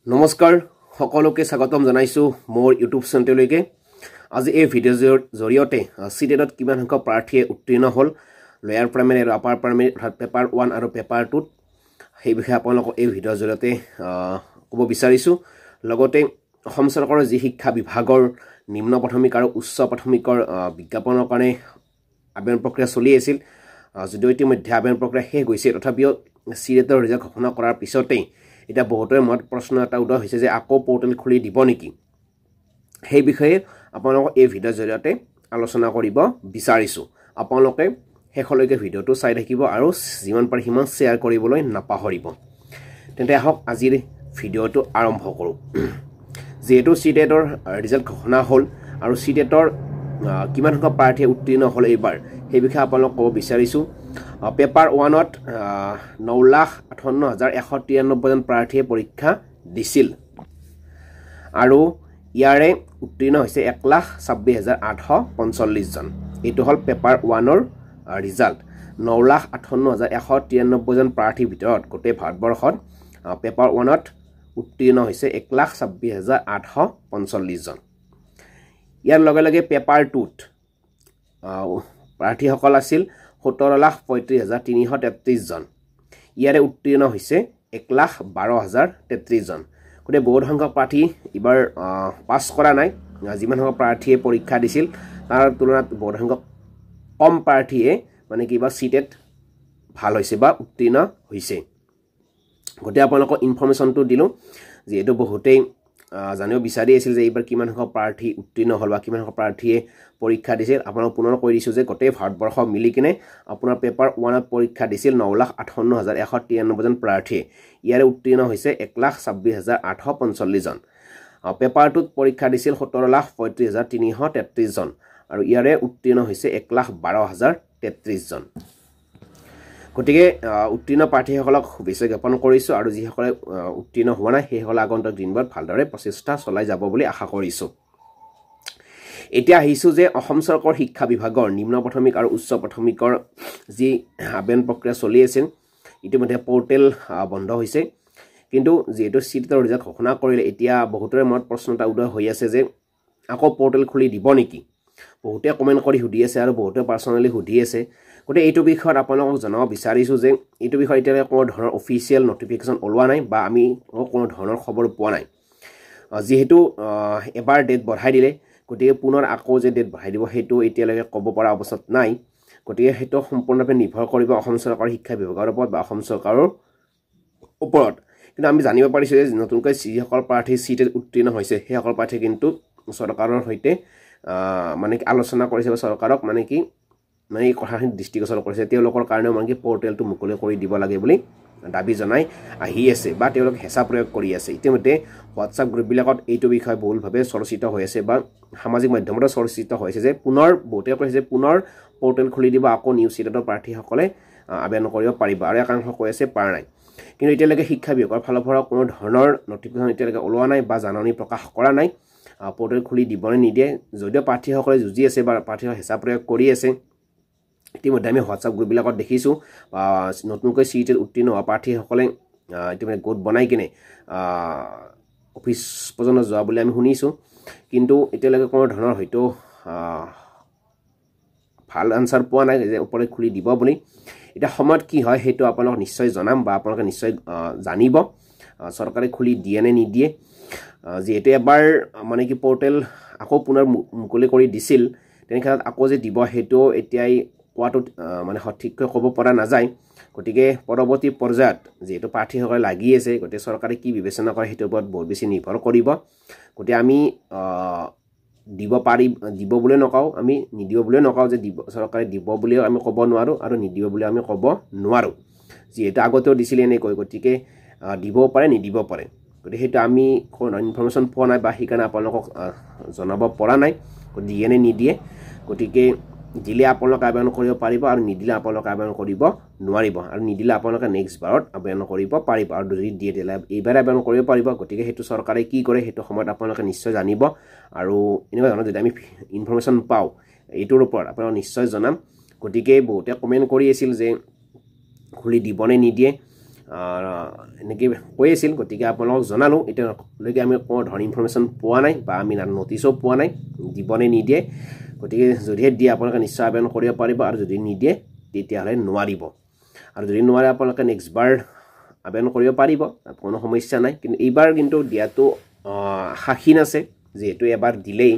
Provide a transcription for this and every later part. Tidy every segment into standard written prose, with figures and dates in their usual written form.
নমস্কাৰ সকলোকে স্বাগতম জনাইছো মোৰ ইউটিউব চেনেললৈকে আজি এই ভিডিঅ'ৰ জৰিয়তে সিটেটত কিমান সংখ্যক প্ৰাৰ্থীয়ে উত্তীৰ্ণ হ'ল লয়াৰ প্ৰাইমেৰী আৰু আপাৰ প্ৰাইমেৰী অৰ্থাৎ পেপাৰ 1 আৰু পেপাৰ 2 সেই বিষয়ে আপোনালোকক এই ভিডিঅ'ৰ জৰিয়তে ক'ব বিচাৰিছো লগতে অসম চৰকাৰৰ যি শিক্ষা বিভাগৰ নিম্ন প্ৰাথমিক আৰু উচ্চ প্ৰাথমিকৰ বিজ্ঞাপনৰ কাৰণে আবেদন প্ৰক্ৰিয়া চলি আছিল যদিও ইতিমধ্যে আবেদন প্ৰক্ৰিয়া শেষ হৈছে তথাপিও সিটেটৰ ৰিজাল্ট ঘোষণা কৰাৰ পিছতেই এটা বহুতৰ মত প্ৰশ্ন এটা উদয় হৈছে যে আকৌ পোৰ্টেল খুলি দিব নেকি সেই বিষয়ে আপোনালোকক এই ভিডিঅ'ৰ জৰিয়তে আলোচনা কৰিব বিচাৰিছো আপোনালোকে শেষলৈকে ভিডিঅ'টো চাই থাকিব আৰু যিমান পাৰে সিমান শ্বেয়াৰ কৰিবলৈ নাপাহৰিব তেন্তে আহক আজিৰ ভিডিঅ'টো আৰম্ভ কৰোঁ যেহেতু সিটেটৰ ৰিজাল্ট ঘোষণা হ'ল আৰু সিটেটৰ কিমান সংখ্যক প্ৰাৰ্থীয়ে উত্তীৰ্ণ হ'ল এইবাৰ সেই বিষয়ে আপোনালোকক ক'ব বিচাৰিছো পেপাৰ 1ত 9,58,193 জন প্ৰাৰ্থীয়ে পৰীক্ষা দিছিল আৰু ইয়াৰে উত্তীৰ্ণ হৈছে 1,26,845 জন এইটো হ'ল পেপাৰ 1ৰ ৰিজাল্ট 9,58,193 জন প্ৰাৰ্থীৰ ভিতৰত গোটেই ভাৰতবৰ্ষত পেপাৰ 1ত উত্তীৰ্ণ হৈছে 1,26,845 জন ইয়াৰ লগে লগে পেপাৰ 2ত প্ৰাৰ্থীসকল আছিল 17,35,333 জন ইয়াৰে উত্তীৰ্ণ হৈছে 1,12,033 জন গতিকে বহুত সংখ্যক প্ৰাৰ্থী এবাৰ পাছ কৰা নাই যিমান সংখ্যক প্ৰাৰ্থীয়ে পৰীক্ষা দিছিল তাৰ তুলনাত বহুত সংখ্যক কম প্ৰাৰ্থীয়ে মানে কিবা সিটেট ভাল হৈছে বা উত্তীৰ্ণ হৈছে গতিকে আপোনালোকক ইনফৰমেশ্যনটো দিলো যিহেতু বহুতেই জানিব বিচাৰি আছিল যে এইবাৰ কিমান সংখ্যক প্ৰাৰ্থী উত্তীৰ্ণ হ'ল বা কিমান সংখ্যক প্ৰাৰ্থীয়ে পৰীক্ষা দিছিল আপোনাক পুনৰ কৈ দিছোঁ যে গোটেই ভাৰতবৰ্ষ মিলি কিনে আপোনাৰ পেপাৰ 1ত পৰীক্ষা দিছিল 9,58,193 জন প্ৰাৰ্থীয়ে ইয়াৰে উত্তীৰ্ণ হৈছে 1,26,845 জন পেপাৰ 2ত পৰীক্ষা দিছিল 17,35,333 জন আৰু ইয়াৰে উত্তীৰ্ণ হৈছে 1,12,033 জন গতিকে উত্তীৰ্ণ প্ৰাৰ্থীসকলক শুভেচ্ছা জ্ঞাপন কৰিছোঁ আৰু যিসকলে উত্তীৰ্ণ হোৱা নাই সেইসকলে আগন্তুক দিনবোৰত ভালদৰে প্ৰচেষ্টা চলাই যাব বুলি আশা কৰিছোঁ এতিয়া আহিছোঁ যে অসম চৰকাৰৰ শিক্ষা বিভাগৰ নিম্ন প্ৰাথমিক আৰু উচ্চ প্ৰাথমিকৰ যি আবেদন প্ৰক্ৰিয়া চলি আছিল ইতিমধ্যে পোৰ্টেল বন্ধ হৈছে কিন্তু যিহেতু সিটেটৰ ৰিজাল্ট ঘোষণা কৰিলে এতিয়া বহুতৰে মনত প্ৰশ্ন এটা উদয় হৈ আছে যে আকৌ পোৰ্টেল খুলি দিব নেকি বহুতে কমেণ্ট কৰি সুধি আছে আৰু বহুতে পাৰ্চনেলি সুধি আছে গতিকে এইটো বিষয়ত আপোনালোকক জনাব বিচাৰিছোঁ যে এইটো বিষয়ত এতিয়ালৈকে কোনো ধৰণৰ অফিচিয়েল নটিফিকেশ্যন ওলোৱা নাই বা আমি কোনো ধৰণৰ খবৰ পোৱা নাই যিহেতু এবাৰ ডেট বঢ়াই দিলে গতিকে পুনৰ আকৌ যে ডেট বঢ়াই দিব সেইটো এতিয়ালৈকে ক'ব পৰা অৱস্থাত নাই গতিকে সেইটো সম্পূৰ্ণৰূপে নিৰ্ভৰ কৰিব অসম চৰকাৰৰ শিক্ষা বিভাগৰ ওপৰত বা অসম চৰকাৰৰ ওপৰত কিন্তু আমি জানিব পাৰিছোঁ যে নতুনকৈ যিসকল প্ৰাৰ্থী সিটেট উত্তীৰ্ণ হৈছে সেইসকল প্ৰাৰ্থী কিন্তু চৰকাৰৰ সৈতে মানে আলোচনা কৰিছে বা চৰকাৰক মানে কি মানে এই কথাখিনি দৃষ্টিগোচৰ কৰিছে তেওঁলোকৰ কাৰণেও মানে কি পৰ্টেলটো মুকলি কৰি দিব লাগে বুলি দাবী জনাই আহি আছে বা তেওঁলোকে হেঁচা প্ৰয়োগ কৰি আছে ইতিমধ্যে হোৱাটছআপ গ্ৰুপবিলাকত এইটো বিষয় বহুলভাৱে চৰ্চিত হৈ আছে বা সামাজিক মাধ্যমতো চৰ্চিত হৈছে যে পুনৰ বহুতে কৈছে যে পুনৰ পৰ্টেল খুলি দিব আকৌ নিউ সিটেটৰ প্ৰাৰ্থীসকলে আবেদন কৰিব পাৰিব আৰু একাংশ কৈ আছে পৰা নাই কিন্তু এতিয়ালৈকে শিক্ষা বিভাগৰ ফালৰ পৰা কোনো ধৰণৰ নটিফিকেশ্যন এতিয়ালৈকে ওলোৱা নাই বা জাননী প্ৰকাশ কৰা নাই পৰ্টেল খুলি দিবনে নিদিয়ে যদিও প্ৰাৰ্থীসকলে যুঁজি আছে বা প্ৰাৰ্থীসকলে হেঁচা প্ৰয়োগ কৰি আছে ইতিমধ্যে আমি হোৱাটছআপ গ্ৰুপবিলাকত দেখিছোঁ নতুনকৈ সিটেট উত্তীৰ্ণ হোৱা প্ৰাৰ্থীসকলে ইতিমধ্যে গোট বনাই কিনে অফিচ পৰ্যন্ত যোৱা বুলি আমি শুনিছোঁ কিন্তু এতিয়ালৈকে কোনো ধৰণৰ হয়তো ভাল আনচাৰ পোৱা নাই যে ওপৰত খুলি দিব বুলি এতিয়া সময়ত কি হয় সেইটো আপোনালোকক নিশ্চয় জনাম বা আপোনালোকে নিশ্চয় জানিব চৰকাৰে খুলি দিয়ে নে নিদিয়ে যিহেতু এবাৰ মানে কি পৰ্টেল আকৌ পুনৰ মুকলি কৰি দিছিল তেনেক্ষেত্ৰত আকৌ যে দিব সেইটো এতিয়াই কোৱাটো মানে সঠিককৈ ক'ব পৰা নাযায় গতিকে পৰৱৰ্তী পৰ্যায়ত যিহেতু প্ৰাৰ্থীসকলে লাগি আছে গতিকে চৰকাৰে কি বিবেচনা কৰে সেইটোৰ ওপৰত বহুত বেছি নিৰ্ভৰ কৰিব গতিকে আমি দিব বুলিও নকওঁ আমি নিদিব বুলিও নকওঁ যে দিব চৰকাৰে দিব বুলিও আমি ক'ব নোৱাৰোঁ আৰু নিদিব বুলিও আমি ক'ব নোৱাৰোঁ যিহেতু আগতেও দিছিলে এনেকৈ গতিকে দিবও পাৰে নিদিব পাৰে গতিকে সেইটো আমি কোনো ইনফৰমেশ্যন পোৱা নাই বা সেইকাৰণে আপোনালোকক জনাব পৰা নাই দিয়ে নে নিদিয়ে গতিকে দিলে আপোনালোকে আবেদন কৰিব পাৰিব আৰু নিদিলে আপোনালোকে আবেদন কৰিব নোৱাৰিব আৰু নিদিলে আপোনালোকে নেক্সট বাৰত আবেদন কৰিব পাৰিব আৰু যদি দিয়ে তেতিয়াহ'লে এইবাৰে আবেদন কৰিব পাৰিব গতিকে সেইটো চৰকাৰে কি কৰে সেইটো সময়ত আপোনালোকে নিশ্চয় জানিব আৰু এনেকুৱা ধৰণৰ যদি আমি ইনফৰমেশ্যন পাওঁ এইটোৰ ওপৰত আপোনালোকক নিশ্চয় জনাম গতিকে বহুতে কমেণ্ট কৰি আছিল যে খুলি দিবনে নিদিয়ে এনেকৈ কৈ আছিল গতিকে আপোনালোকক জনালোঁ এতিয়ালৈকে আমি কোনো ধৰণৰ ইনফৰ্মেশ্যন পোৱা নাই বা আমি নটিচো পোৱা নাই দিবনে নিদিয়ে গতিকে যদিহে দিয়ে আপোনালোকে নিশ্চয় আবেদন কৰিব পাৰিব আৰু যদি নিদিয়ে তেতিয়াহ'লে নোৱাৰিব আৰু যদি নোৱাৰে আপোনালোকে নেক্সট বাৰ আবেদন কৰিব পাৰিব কোনো সমস্যা নাই কিন্তু এইবাৰ কিন্তু দিয়াটো আশাহীন আছে যিহেতু এবাৰ দিলেই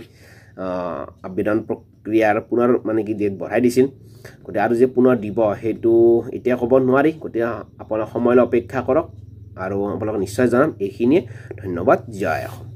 আবেদন প্ৰক্ৰিয়াৰ পুনৰ মানে কি ডেট বঢ়াই দিছিল গতিকে আৰু যে পুনৰ দিব সেইটো এতিয়া ক'ব নোৱাৰি গতিকে আপোনালোকে সময়লৈ অপেক্ষা কৰক আৰু আপোনালোকক নিশ্চয় জনাম এইখিনিয়ে ধন্যবাদ জয় অসম